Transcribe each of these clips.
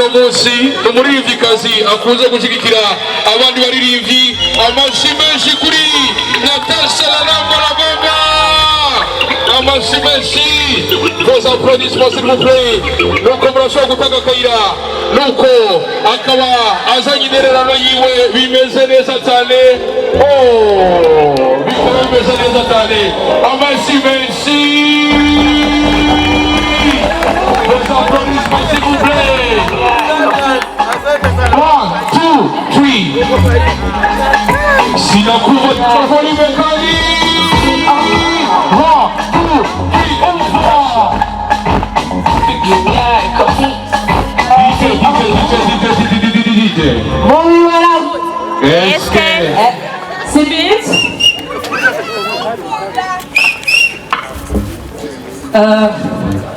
uno munsi umuririmvyikazi akunze gushigikira abandi baririmbyi amashyi menshi kuri Natasha Laramba Baba amashyi menshi vos applaudissements s'il vous plaît nuko murashobora gutanga akayira nuko akaba azanye intererano yiwe bimeze neza cyane bikaba bimeze neza cyane amashyi menshi vos applaudissements s'il vous plaît 1 2 3 sinakuva volume kali 1 2 DJ. Bon, voilà. Est-ce que c'est vite.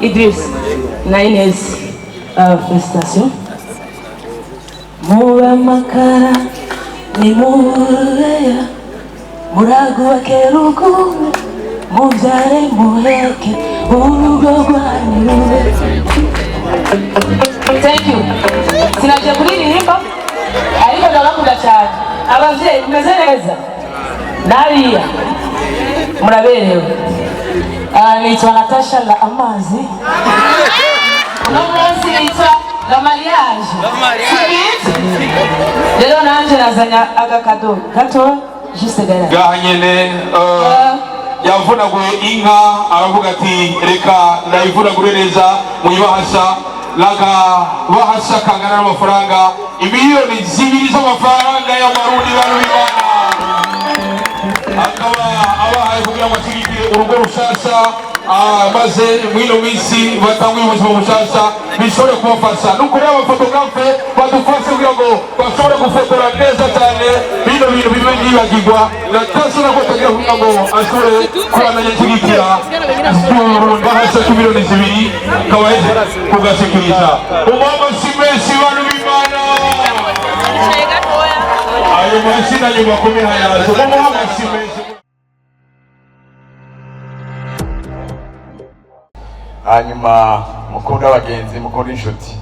Idriss, Nainez, félicitations. Mura makara ni mureya murago wakeruku mubyare muheke urugo rwanyu. Thank you. Sinaje kuririmba ariko ndabakunda cyane abavyeyi meze neza nariya muraberewe. Nitwa Natasha la amazi uno munsi nitwa la mariage rero nanje nazanya agakado gato juste derrière gahanyene yavunaguye inka aravuga ati reka ndayivunagure neza muyibahasha laga bahasha kangana n'amafaranga imiliyoni 2 z'amafaranga y'amarundi barubibana akaba abahaye kugira ngo ashigikire urugo rushasha maze mwino minsi batanguye ubuzima bushasha bishobore kubafasha nuko rero abafotografe badufashe kugira ngo bashobore gufotora neza cyane bino bintu bibe byibagirwa Natasha nako tagira kugira ngo ashobore kubandanya ashigikira bahasha ku miliyoni 2 kawaje kugashikiriza umwama simeshi bantu b'Imana ayo mashina nyuma komera yazo umwama simeshi. hanyuma mukunda abagenzi mukunda inshuti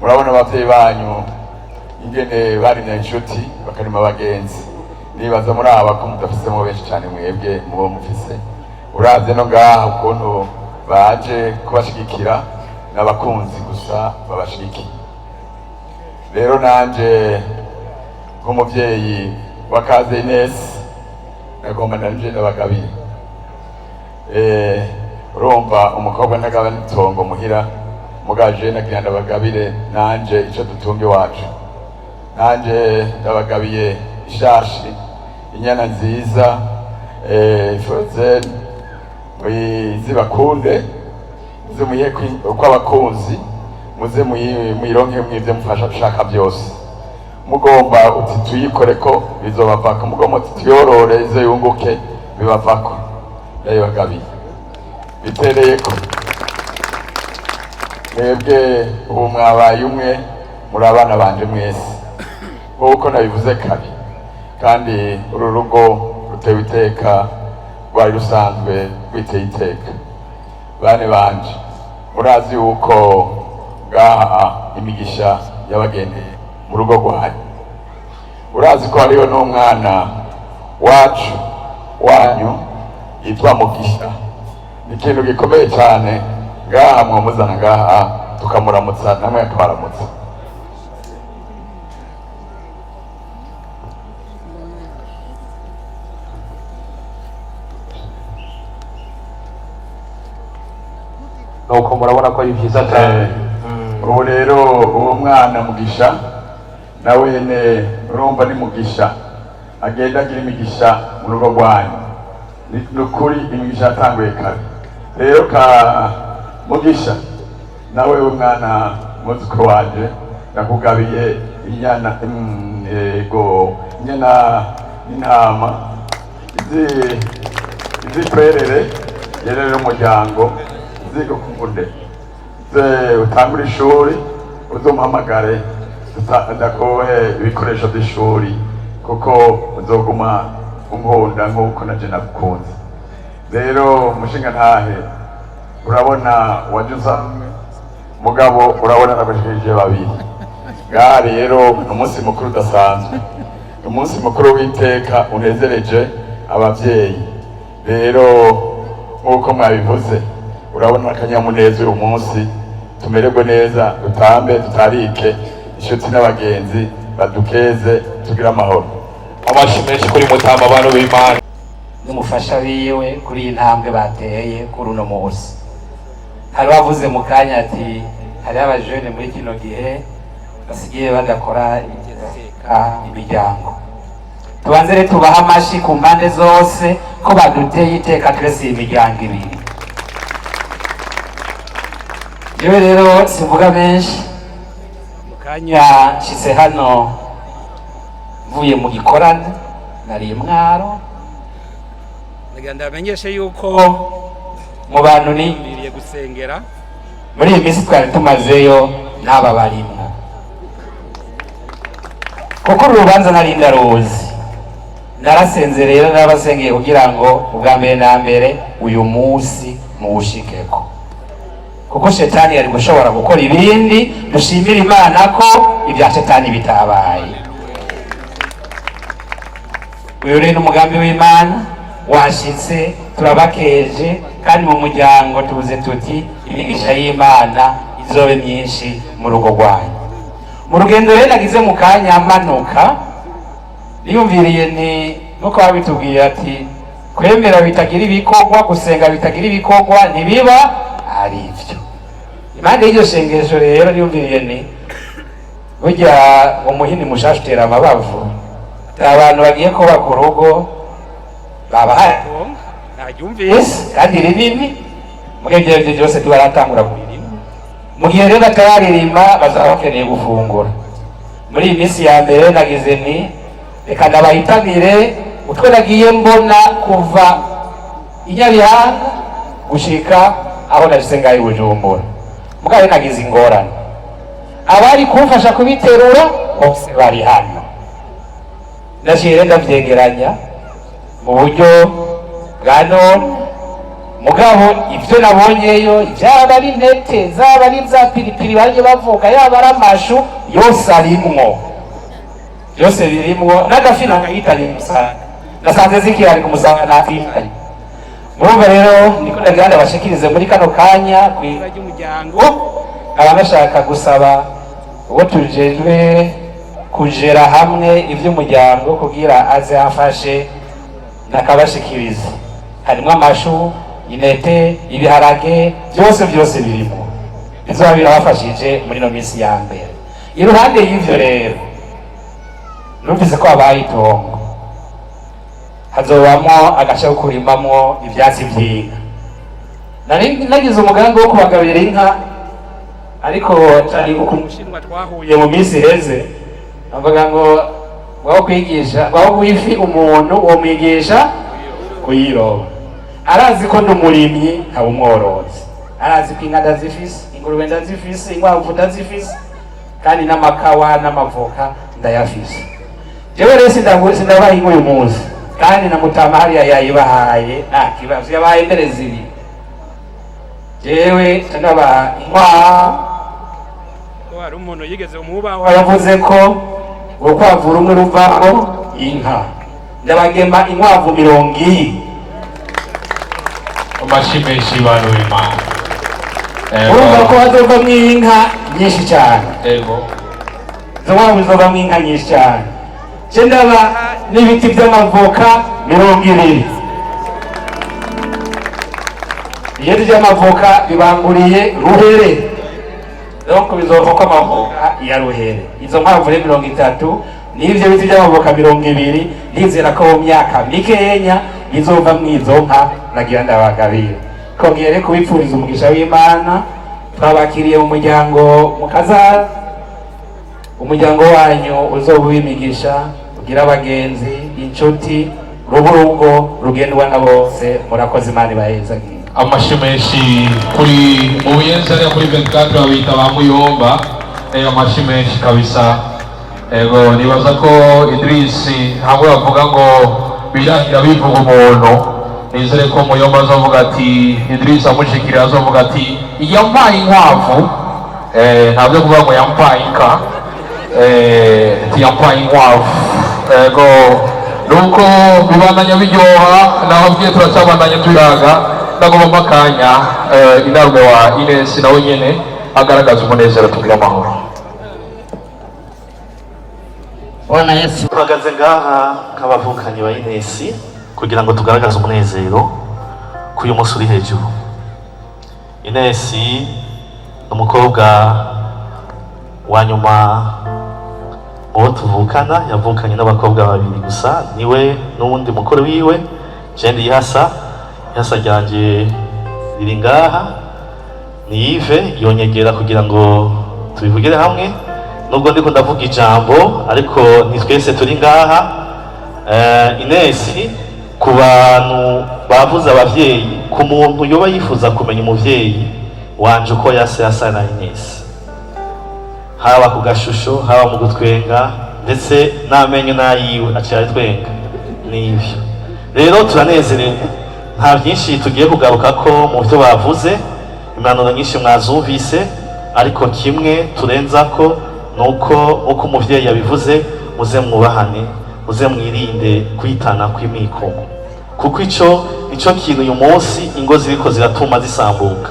murabona abavyeyi banyu ingene barimya inshuti bakarima abagenzi nibaza muri aba ko mudafisemo benshi cyane mwebwe mubo mufise uravye no ngaha ukuntu baje kubashigikira n'abakunzi gusa babashigikiye rero nanje nk'umuvyeyi wa Kaze Ines nagomba nanje ndabagabire urumva umukobwa ndagaba n'itongo muhira mugaje nagira ndabagabire nanje ico dutunge wacu nanje ndabagabiye ishashi inyana nziza ifoze zibakunde zimuye uko abakunzi muze muyironke mwivyo mufasha gushaka byose mugomba uti tuyikoreko bizobavako mugomba uti tuyorore izo yunguke bibavako ndabagabiye bitereyeko mwebwe ubu mwabaye umwe muri abana banje mwese nk'uko nabivuze kare kandi uru rugo rutewe iteka rwari rusanzwe rwiteye iteka bane banje murazi yuko ngaha imigisha yabagendeye mu rugo rwanyu urazi ko hariho n'umwana wacu wanyu yitwa Mugisha ni ikintu gikomeye cyane ngaha mwamuzana ngaha tukamuramutsa namwe akabaramutsa nuko murabona ko ari byiza cyane ubu rero uwo mwana Mugisha nawe nyene urumva ni Mugisha agenda agira imigisha mu rugo rwanyu nukuri imigisha yatanguye kare rero ka Mugisha nawe umwana muzukuru wanje nakugabiye inyana inyana n'intama izi kwerere yerere umuryango zigo kunde utangura ishuri uzomuhamagare ndakohe ibikoresho by'ishuri kuko uzoguma unkunda nk'uko naje nagukunze rero mushinga ntahe urabona wajuza mugabo urabona nabashije babiri ngaha rero ni umunsi mukuru udasanzwe, ni umunsi mukuru w'iteka unezereje abavyeyi. Rero nk'uko mwabivuze, urabona akanyamuneza uyu munsi, tumererwe neza, dutambe tutarike, inshuti n'abagenzi badukeze, tugire amahoro. Amashi menshi kuri Mutama abantu b'Imana n'umufasha wiwe kuri iyi ntambwe bateye kuri uno munsi. Hari bavuze mu kanya ati hari abajene muri kino gihe basigiye badakora imiryango. Tubanze rero tubaha amashi ku mpande zose ko baduteye iteka twese iyi miryango ibiri. Yewe rero simvuga menshi, mu kanya nshyize hano mvuye mu gikorane nari Mwaro, ndamenyeshe yuko mu bantu niyumviriye gusengera muri iyi minsi twari tumazeyo n'aba barimwo, kuko urubanza nari ndaruzi. Narasenze rero n'abasengeye kugira ngo ubwa mbere na mbere uyu munsi muwushikeko, kuko shetani yari gushobora gukora ibindi. Dushimira Imana ko ibya shetani bitabaye. Uyu rero umugambi w'Imana washitse, turabakeje, kandi mu muryango tuvuze tuti imigisha y'Imana izobe myinshi mu rugo rwanyu. Mu rugendo rero nagize mu kanya manuka, niyumviriye ni nuko babitubwiye ati kwemera bitagira ibikorwa, gusenga bitagira ibikorwa ntibiba ari ivyo. Impande y'iryo sengesho rero niyumviriye ni burya umuhini mushasha utera amabavu. Abantu bagiye kubaka urugo babahaye naryumvise kandi rinini, mugihe ibyo byose tubaratangura kuririma. Mu gihe rero batararirima bazaba bakeneye gufungura. Muri iyi minsi ya mbere nagize ni reka ndabahitanire utwe nagiye mbona kuva Inyabihanga gushika aho nashyize ngaho i Bujumbura. Mugabo nagize ingorane, abari kumfasha kubiterura bose bari hano. Nashyire ndavyegeranya mu buryo bwa none, mugabo ivyo nabonyeyo, ivyaba ari intete, zaba ari za piripiri baje bavuka, yaba ari amashu, yose arimwo, byose birimwo. N'agafi nakahitanye Musaga, nasanze zikihari ku Musaga nakihari. Murumva rero niko ndagira ndabashikirize muri kano kanya kw'ira ry'umuryango. Nkaba nashaka gusaba uwo tujejwe kujera hamwe ivy'umuryango kugira aze afashe nakabashikiriza. Harimo amashu, inete, ibiharage, byose birimo, bizoba birabafashije muri no minsi ya mbere. Iruhande y'ivyo rero numvise ko abaye itongo, hazobamwo agace ko kurimamwo ivyatsi vy'inka. Nagize umugambi wo kubagabira inka, ariko cyari ku mushinwa twahuye mu minsi heze, avuga ngo waho kwigisha, waho kwifi umuntu wo mwigisha kuyiroba. Arazi ko ndumurimyi nta umworozi, arazi ko inka ndazifise, ingurube ndazifise, inkwavu ndazifise, kandi n'amakawa n'amavoka ndayafise. Jewe rero sindabaye uyu munsi, kandi na Mutama hariya yayibahaye nta kibazo, yabaye mbere zibiri. Jewe ndaba inkwavu, hari umuntu yigeze umubaho yavuze ko urukwavu rumwe ruvaho inka, ndabagema inkwavu 20. amashi menshi abantu b'Imana. Urumva ko hazovamwo inka nyinshi cyane. Ego izo nkwavu zizovamwo inka nyinshi cyane. Je ndaba n'ibiti by'amavoka 20. Ibiti by'amavoka bibanguriye Ruhere, donc bizovoka amavoka ya Ruhere. Izo nkwavu 30 n'ivyo biti by'amavoka 20, ndizera ko mu myaka mikenya bizova mwizo nka nagira ndabagabira. Kongere kubipfuriza umugisha w'Imana. Twabakiriye mu muryango mukaza, umuryango wanyu uzoba w'imigisha, ugira abagenzi, inshuti, ruburugo rugendwa na bose. Murakoze, Imana ibaheza. amashi menshi kuri mu Buyenzi ari kuri 24 babita ba Muyomba. Amashi menshi kabisa. Ego nibaza ko Idris hamwe bavuga ngo birangira bivuga umuntu, nizere ko Muyomba azovuga ati, Idris amushikira azovuga ati yampaye inkwavu, ntabyo kuvuga ngo yampaye inka. tiyampaye inkwavu ego nuko bibandanya biryoha nababwiye turacabandanya turaga ndagomba akanya inarume wa Ines nawe nyene agaragaza umunezero tugira amahoro. Bwana Yesu, tuhagaze ngaha nk'abavukanyi ba Ines kugira ngo tugaragaze umunezero k'uyu munsi uri hejuru. Ines ni umukobwa wa nyuma uwo tuvukana, yavukanye n'abakobwa babiri gusa, niwe n'uwundi mukuru wiwe jendi ihasa ryanje riri ngaha, ni Yves yonyegera kugira ngo tubivugire hamwe. Nubwo ndiko ndavuga ijambo ariko ni twese turi ngaha. Ines ku bantu bavuze abavyeyi, ku muntu yoba yifuza kumenya umuvyeyi wanje uko yasa na Ines, haba ku gashusho, haba mu gutwenga, ndetse n'amenyo nayiwe aciye twenga, nivyo rero turanezerewe. Nta byinshi tugiye kugaruka ko mu byo bavuze, impanuro nyinshi mwazumvise, ariko kimwe turenza ko nuko uko umuvyeyi yabivuze, muze mwubahane, muze mwirinde kwitana kw'imikomo, kuko ico kintu uyu munsi ingo ziriko ziratuma zisambuka,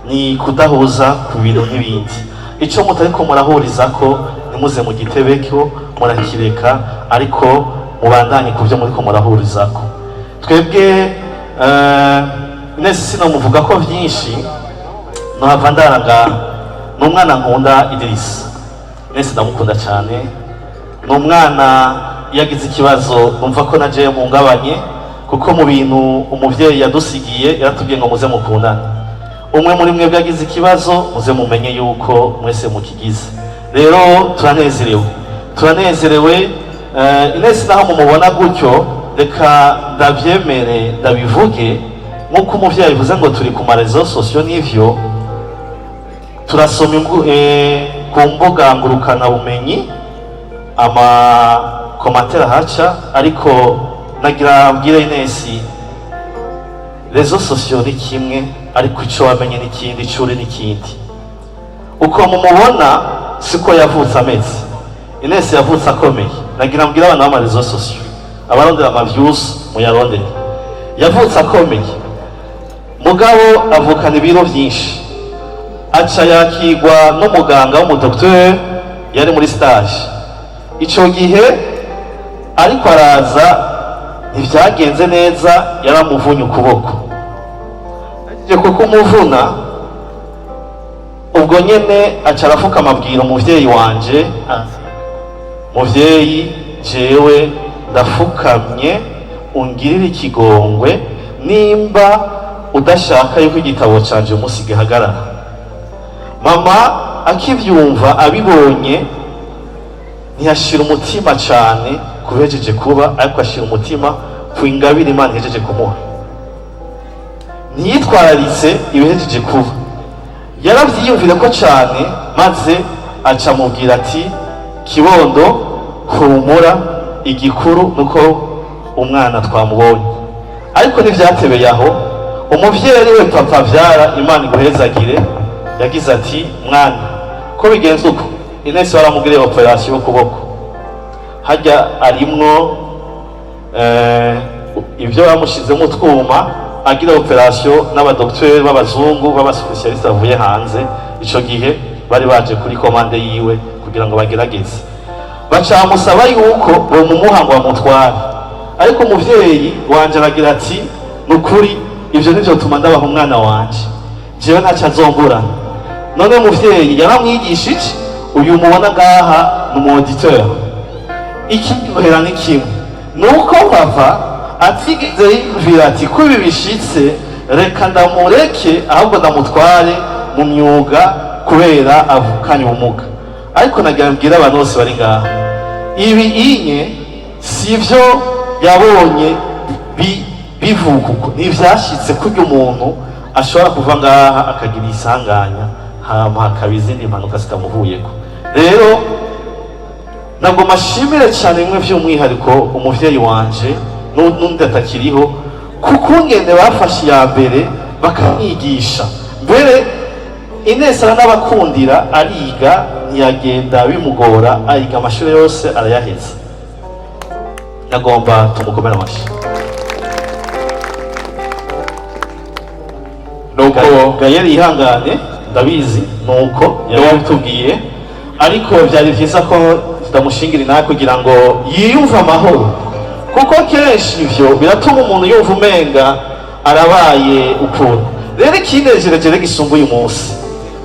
ni kudahuza ku bintu n'ibindi. Ico mutariko murahurizako nimuze mu gitebeko murakireka, ariko mubandanye ku byo muriko murahurizako. Twebwe Ines sinomuvuga ko vyinshi, nohava ndaranga n'umwana nkunda Idrissa. Ines ndamukunda cyane, n'umwana yagize ikibazo numva ko naje mungabanye, kuko mu bintu umuvyeyi yadusigiye yaratubwiye ngo muze mukundane. Umwe muri mwebwe yagize ikibazo, muze mumenye yuko mwese mukigize. Rero turanezerewe. Ines naho mumubona gutyo, reka ndavyemere ndabivuge nk'uko umuvyeyi bivuze ngo turi ku marezo sosiyo, n'ivyo turasoma ku mbuga ngurukana bumenyi amakomatera haca, ariko nagira mbwire Ines, rezo sosiyo ni kimwe, ariko ico wamenye n'ikindi, icuri n'ikindi. Uko mumubona siko yavutse ameze. Ines yavutse akomeye. Nagira mbwire abana b'amarezo sosiyo, abarondera amavyusi muyarondere. Yavutse akomeye, mugabo avukana ibiro vyinshi, aca yakigwa n'umuganga w'umudokteur yari muri stage. Ico gihe ariko araza ntivyagenze neza, yaramuvunye ukuboko. Kuko umuvuna ubwo nyene aca arafuka amabwira umuvyeyi wanje, muvyeyi jewe ndafukamye, ungirire ikigongwe, nimba udashaka yuko igitabo canje umunsi gihagarara. Mama akivyumva abibonye ntiyashira umutima cane kubejeje kuba, ariko ashira umutima ku ingabire Imana ihejeje kumuha. Ntiyitwararitse ibihejeje kuba, yaravyiyumvire ko cane, maze aca mubwira ati kibondo humura, igikuru nuko umwana twamubonye. Ariko ntivyatebeye aho, umuvyeyi we papa vyara, Imana iguhezagire, yagize ati mwana ko bigenze uko. Ines baramugiriye operasiyo y'ukuboko, hajya arimwo ibyo bamushizemo utwuma, agira operasiyo n'abadokiteri b'abazungu b'abasipesialiste bavuye hanze. Ico gihe bari baje kuri komande yiwe kugira ngo bagerageze, bacamusaba yuko bomumuha ngo bamutware, ariko umuvyeyi wanje aragira ati nukuri ivyo nivyo tuma ndabaha umwana wanje, jewe ntaco azongurana. None umuvyeyi yaramwigishije, uyu mubona ngaha ni umauditeur. Ikiryohera ni kimwe, nuko papa atigeze yumvira ati ko ibi bishitse reka ndamureke, ahubwo ndamutware mu myuga kubera avukanye ubumuga. Ariko nagira mbwira abantu bose bari ngaha, ibi inye sivyo yabonye bivuga uko, ntivyashitse kurya umuntu ashobora kuva ngaha akagira isanganya, hama hakaba izindi mpanuka zitamuhuyeko. Rero ntabwo mashimire cyane bimwe vy'umwihariko umuvyeyi wanje n'undi atakiriho, kuko ngende bafashe iya mbere bakamwigisha. Mbere Ines aranabakundira, ariga ntiyagenda bimugora, ariga amashuri yose arayaheza. Nagomba tumukomera amashyi. nuko Gayeri yihangane, ndabizi nuko yabitubwiye, ariko byari byiza ko tutamushingira inaha kugira ngo yiyumve amahoro, kuko kenshi ivyo biratuma umuntu yumva umenga arabaye ukuntu. Rero ikinejereje gisumba uyu munsi,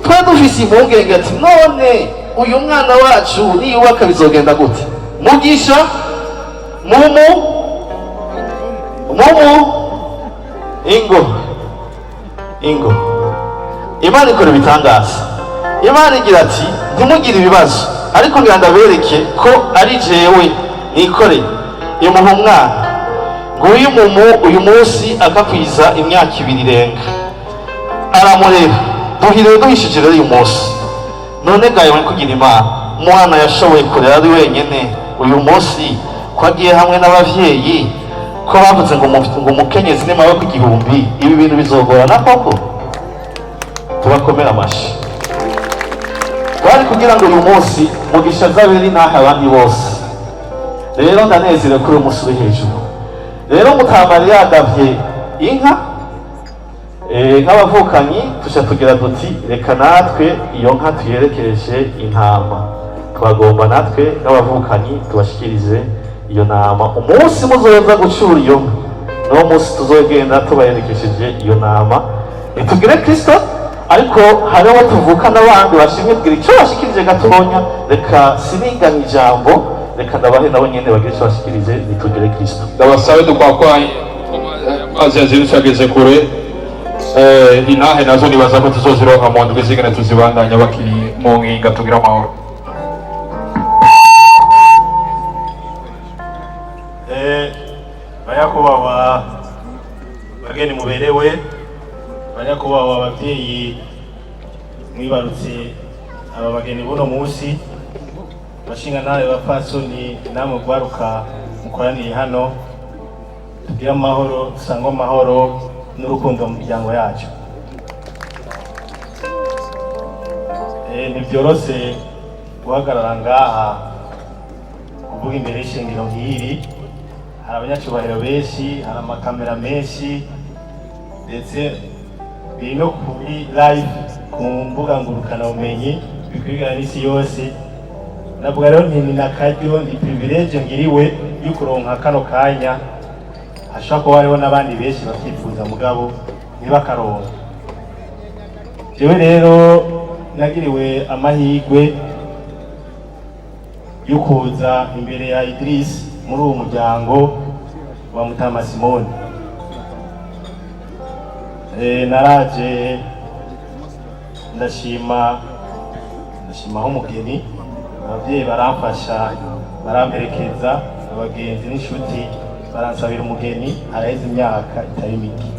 twari dufise impungenge ati none uyu mwana wacu niyubaka bizogenda gute? Mugisha mumu ingo Imana ikora ibitangaza. Imana igira ati ntimugire ibibazo, ariko ngira ndabereke ko ari jewe nikoreye. Imuha umwana nguyu uyu munsi akakwiza imyaka 2 irenga, aramurera duhiriwe duhishije rero uyu munsi. None gaye we kugira Imana, umwana yashoboye kurera ari wenyene uyu munsi, ko agiye hamwe n'abavyeyi, ko bavuze ngo umukenyezi n'amaboko 1000, ibi bintu bizogorana koko? Tubakomera amashi. Wari kugira ngo uyu munsi Mugisha azabere naha abandi bose. Rero ndanezerewe kuri uyu munsi uri hejuru. Rero Mutamari yagavye inka, nk'abavukanyi tuca tugira duti reka natwe iyo nka tuyerekeje intama. Twagomba natwe nk'abavukanyi tubashikirize iyo nama. Umunsi muzoza gucura iyo nka, no munsi tuzogenda tubayerekesheje iyo nama. Tugire Kristo, ariko hariho tuvuka n'abandi bashimye kugira icyo bashikirije gatonya. Reka siniganye ijambo, reka ndabahe nabo nyene bagire icyo bashikirije, nitugire Kristo. ndabasabe dukwakwaye amazi yazindutse ageze kure. Inahe nazo nibaza ko tuzozironka mu ndwi zigana tuzibandanya bakiri mu nkinga. Tugira amahoro. Banyakubahwa bageni muberewe, banyakubahwa ababyeyi mwibarutse aba bageni buno munsi, bashinga nawe bapfasoni namwe gwaruka mukoraniye hano, tugira amahoro, dusangwa amahoro n'urukundo mu miryango yacu. Ntibyoroshe guhagarara ngaha kuvuga imbere y'ishengero nk'iri. Hari abanyacyubahiro benshi, hari amakamera menshi, ndetse biri no kuri live ku mbuga ngurukanabumenyi bikwigana n'isi yose. Navuga rero nti ni akaryo, ni privilege ngiriwe yo kuronka kano kanya. Hashobora kuba hariho n'abandi benshi bakifuza mugabo ntibakaronka. Jewe rero nagiriwe amahirwe yo kuza imbere ya Idris muri uwo muryango wa Mutama Simoni. Naraje ndashima umugeni, abavyeyi baramfasha, baramperekeza, abagenzi n'inshuti baransabira umugeni, araheze imyaka itari mike,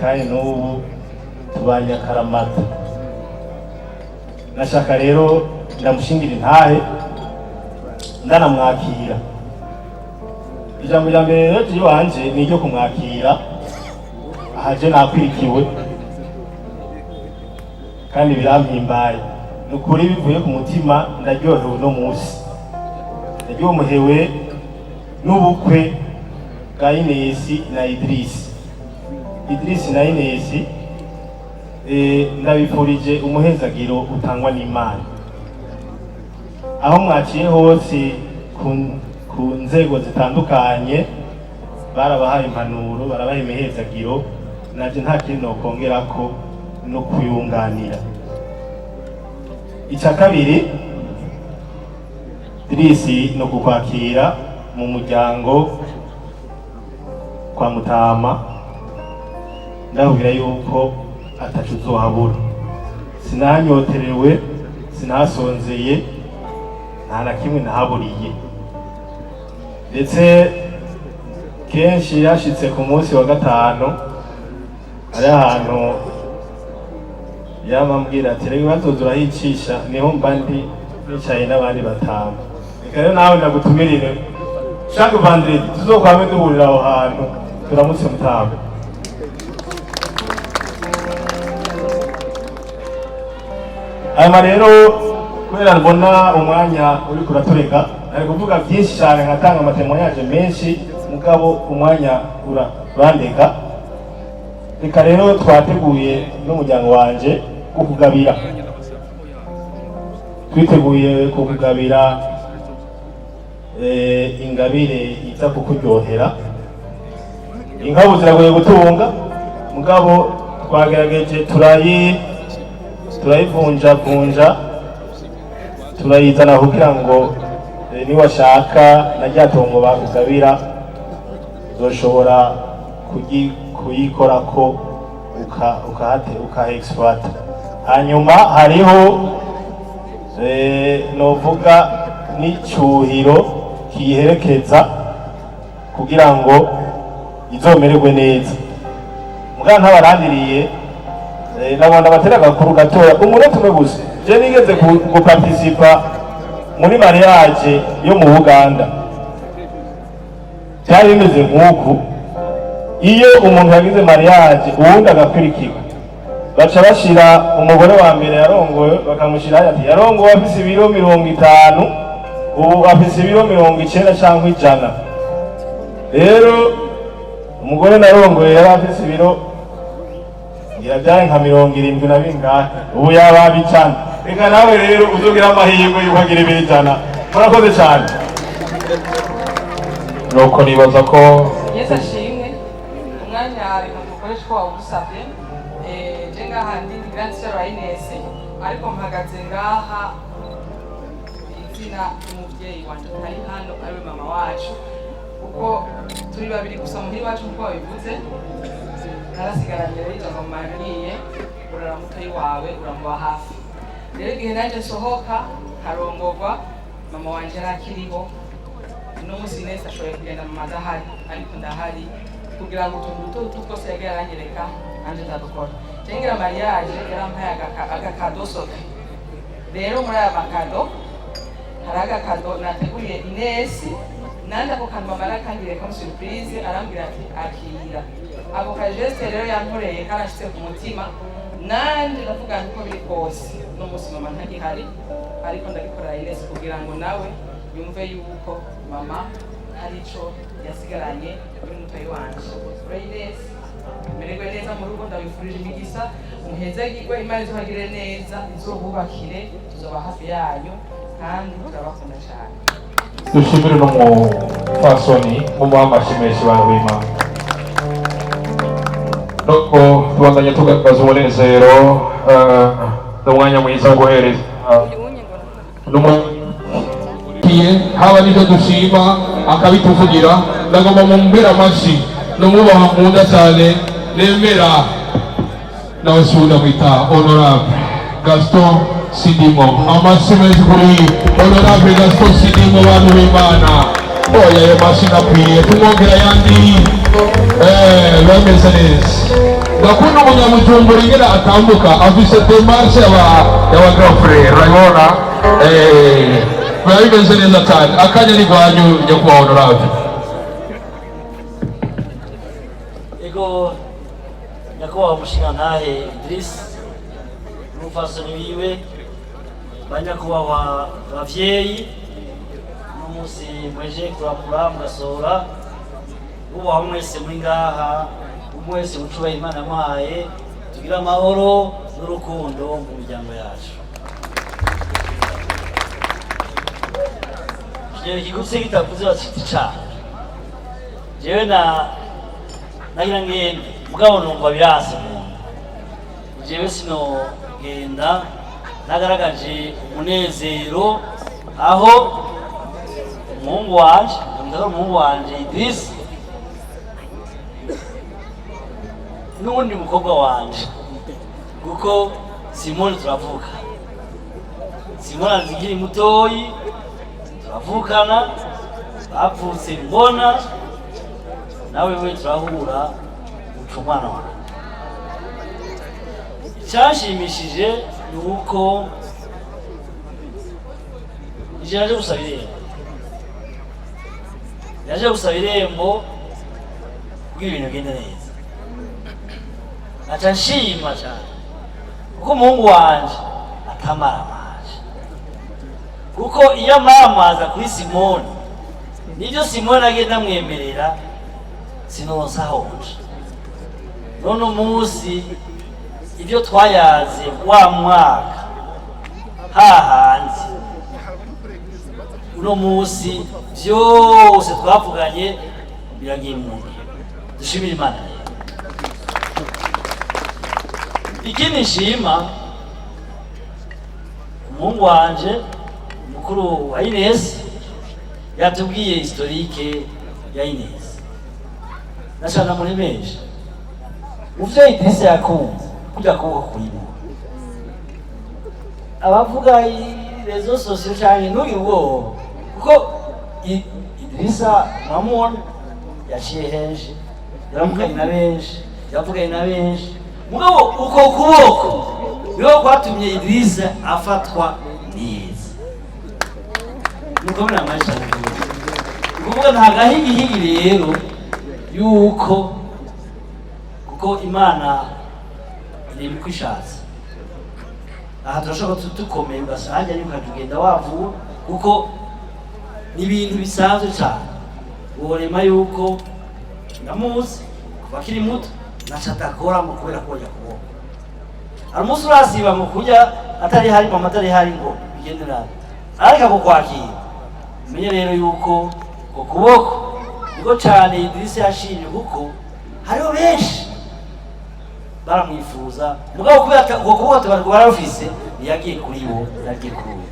kandi n'ubu tubanye akaramata. Nashaka rero ndamushingira intahe ndanamwakira. Ijambo rya mbere rero turi wanje ni iryo kumwakira. Ahaje nakwirikiwe kandi birampimbaye, nukuri bivuye ku mutima. Ndaryohewe uno munsi, ndaryohewe n'ubukwe bwa Inesi na Idris na Inesi. Ndabifurije umuhezagiro utangwa n'Imana. Aho mwaciye hose ku nzego zitandukanye barabahaye impanuro, barabaha imihezagiro, naje nta kintu nokongera ko no kuyunganira. Icya kabiri, Idris no kukwakira mu muryango kwa Mutama, ndabwira yuko atacu uzohabura. Sinanyoterewe, sinasonzeye, nta na kimwe nahaburiye. Ndetse kenshi yashitse ku munsi wa gatanu, ari ahantu yamambwira ati rero bazoza urahicisha, niho mba ndi nicaye n'abandi batanu. Reka rero nawe ndagutumirire chaque vendredi tuzokwame duhurira aho hantu turamutse Mutama. hanyuma rero kubera mbona umwanya uri kuratureka ari kuvuga byinshi cyane nkatanga amatemoyaje menshi mugabo umwanya urandeka. Reka rero twateguye n'umuryango wanje kukugabira, twiteguye kukugabira ingabire iza kukuryohera. Inkabu ziragoye gutunga mugabo twagerageje turayivunjavunja turayizana kugira ngo niwashaka na rya tongo bakugabira uzoshobora kuyikorako uka-exploita. Hanyuma hariho novuga n'icyuhiro kiyiherekeza kugira ngo izomererwe neza. Muganga ntabarandiriye nabona batera agakuru gatoya umunota umwe gusa. Je nigeze guparticipa muri mariage yo mu Buganda. Byari bimeze nk'uku, iyo umuntu yagize mariage uwundi agakurikirwa baca bashira umugore wa mbere yarongoye bakamushira ati yarongowe afise ibiro 50, ubu afise ibiro 90 cyangwa 100. Rero umugore narongoye yari afise ibiro yajyaye nka 70 na bingahe, ubu yaba 100. Reka nawe rero uzogira amahirwe yukagira 100. Murakoze cyane. Nuko nibaza ko Yesu ashimwe umwanya ari mukoresha ko wawusabye. Je ngaha ndi Grand Sœur wa Ines ariko mpagaze ngaha izina umubyeyi wanje ari hano ari mama wacu kuko turi babiri gusa muhiri wacu uko babivuze. Narasigaranye rero ijambo mbabwiye urara mutoyi wawe uramuba hafi. Rero igihe naje sohoka harongorwa mama wanje arakiriho no musi Ines ashoboye kugenda mu madahari ariko ndahari kugira ngo utuntu twose yagiye aranyereka anje ndadukora. Tengira mariage yarampaye agakado soka. Rero muri aya makado hari agakado nateguriye Ines nandi ako kantu mama arakangire comme surprise arambwira ati akira. Ako kageste rero yankoreye karashitse ku mutima nandi ndavuga nko biri kose no musi mama ntagihari ariko ndagikorera Ines kugira ngo nawe yumve yuko mama hari ico yasigaranye kuri mutoyi wanje. Ines mererwe neza mu rugo ndabifurije imigisa muhezagirwe Imana izohagire neza izohubakire tuzoba hafi yanyu kandi turabakunda cyane. dushimire no mu fasoni mu bamashimeshi bantu b'Imana. Nuko tubandanya tugaragaza umunezero n'umwanya mwiza wo guhereza haba n'ibyo dushima akabituvugira. Ndagomba mumbera amashyi n'umwubaha nkunda cyane nemera nawe sunda mwita Honorable Gaston Sidimo. Amashyi menshi kuri Honorable Gaston Sidimo bantu b'Imana. Oya ayo mashyi nakwiye tumwongera yandi bameze neza. Ndakunda umunyamujumbura ingene atambuka afise demarche y'aba grand frère urabona biba bimeze neza cyane. Akanya ni rwanyu nyakubahwa Honorable. Nyakubahwa mushingantahe Idris n'umufasoni wiwe, banyakubahwa abavyeyi n'umunsi mweje kurakura mugasohora ubaho mwese muri ngaha umwese mucuba Imana yamuhaye tugira amahoro n'urukundo mu miryango yacu. Jewe kigutse kitavuze bacita icaha jewe nagira ngende mugabo numva birase jewe sinogenda nagaragaje umunezero aho umuhungu wanje Idris n'undi mukobwa wanje kuko Simone turavuka. Simone azikiri mutoyi turavukana bapfutse mbona nawe we turahura ucumwana wawe. Icyashimishije ni uko yaje gusaba irembo kugira ibintu bigende neza. Aca nshima cyane kuko umuhungu wanje atamaramaje, kuko iyo amaramaza kuri Simoni nibyo Simoni agenda amwemerera sinonsa honje. None umunsi ibyo twayaze wa mwaka hahandi uno munsi byose twavuganye biragiye mu dushimira Imana. Ikindi nshima umuhungu wanje mukuru wa Ines yatubwiye historike ya Ines. Nashana muri menshi uvyo Idrissa yakunze kujya kuba kurimo abavuga rezo sosiyo cyane n'uyu ubwoba kuko Idrissa mamona yaciye henshi yaramukanye na benshi yavuganye na benshi mugabo uko kuboko niho kwatumye Idrissa afatwa neza nuko muri amaje kuvuga nta gahigi rero yuko kuko Imana iri kwishatse aha turashobora tukomeye ugasanga ariko ukagenda wavuga kuko ni ibintu bisanzwe cyane urema yuko ndamuzi kuva akiri muto nashatakora mu kubera kujya kuboko hari umunsi urasiba mu kujya atari hari mama atari hari ngo bigende nabi ariko kukwakira umenye rero yuko ku kuboko niko cyane Idrissa yashimye kuko hariho benshi baramwifuza mugabo kubera uko kuboko barafise yagiye kuri bo yagiye kuri bo.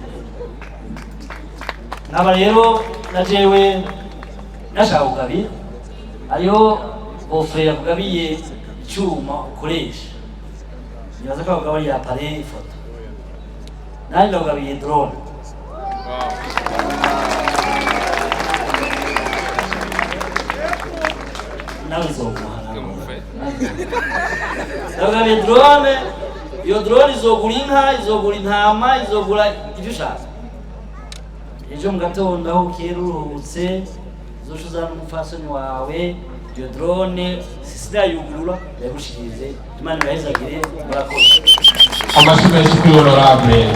Naba rero najewe nashaka kugabira ariyo ofre yakugabiye icyuma ukoresha nibaza ko kugabira appareil ifoto nani ndakugabiye drone. Nawe zomuhana ndakugabiye drone. Iyo drone izogura inka, izogura intama, izogura ibyo ushaka. Ejo mu gatondo aho uruhutse uzoshuza n'umufasoni wawe iyo drone sinayugurura yagushikirize. Imana irahezagire murakoze. Amashyi menshi kuri honorable.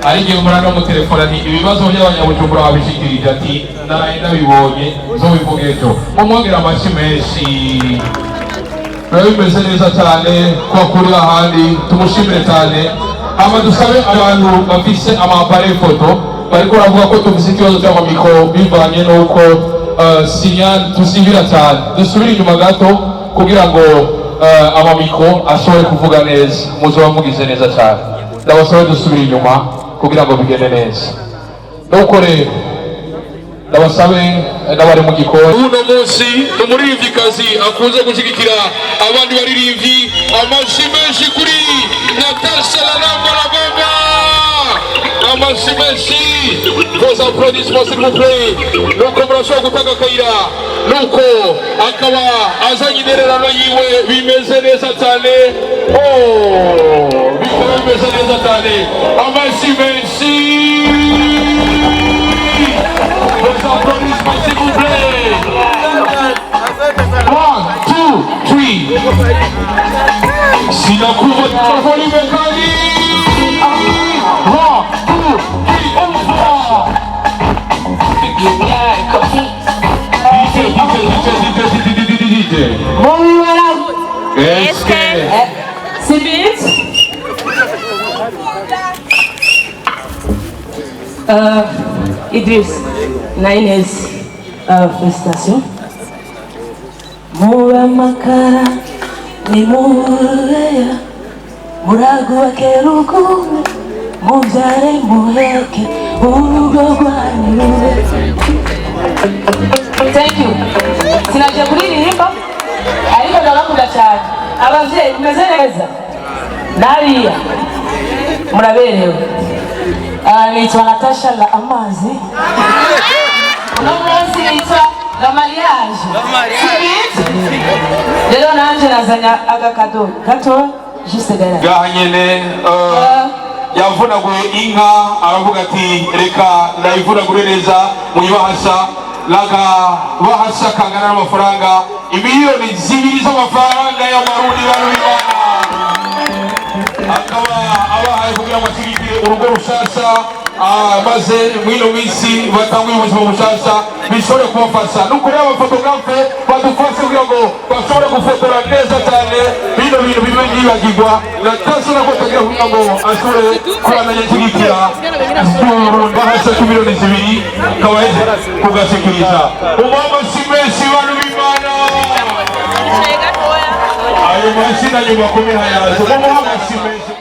Ari igihe umuranga mu telefone ni ibibazo by'abanyabujumbura babishikirije ati naraye nabibonye zobivuga ejo. Mumwongera amashyi menshi. Bimeze neza cyane kwakurira ahandi tumushimire cyane. Ama dusabe abantu bafise amapare foto bariko baravuga ko tufise ikibazo cy'amamikro bivanye n'uko signal tusibira cyane dusubire inyuma gato kugira ngo amamikro ashobore kuvuga neza muzoba mugize neza cyane. Ndabasaba dusubire inyuma kugira ngo bigende neza. Nuko rero ndabasabe n'abari mu gikoni uno munsi umuririmvyikazi akunze gushigikira abandi baririmvyi. Amashyi menshi kuri Natasha Laramba la Bamba. Amashyi menshi vos applaudissements s'il vous plaît. Nuko murashobora gutanga akayira nuko akaba azanye intererano yiwe bimeze neza cyane. Bikaba bimeze neza cyane. Amashyi menshi. Vos applaudissements s'il vous plaît. 1, 2, 3. Sinakuva volume kali. 1, 2, 3, on va. DJ. Muy buenas. Est-ce que C'est vite. Idriss, na Ines, félicitations. Muwe makara ni muweya muragu wa kerukume mubyare muheke urugo rwanyu. Thank you. Sinaje kuririmba ariko ndabakunda cyane. Abavyeyi meze neza nariya muraberewe. Nitwa Natasha la Amazi. Uno munsi nitwa la mariage. Leo nanje nazanya agakado gato juste derrière. gahanyene yavunaguye inka aravuga ati reka ndayivunagure neza muyibahasha laga bahasha kangana n'amafaranga imiliyoni 2 z'amafaranga y'amarundi barubibana akaba abaha kugira ngo ashigikire urugo rushasha maze mwino minsi batanguye ubuzima bushasha bishobore kubafasha nuko rero abafotografe badufashe kugira ngo bashobore gufotora neza cyane bino bintu bibe byibagirwa natasona ko tagira kugira ngo ashobore kubandanya ashigikira bahasha ku miliyoni 2 kawaje kugashikiriza umama simeshi bantu b'Imana ayo mashina nyuma komera yazo umama simeshi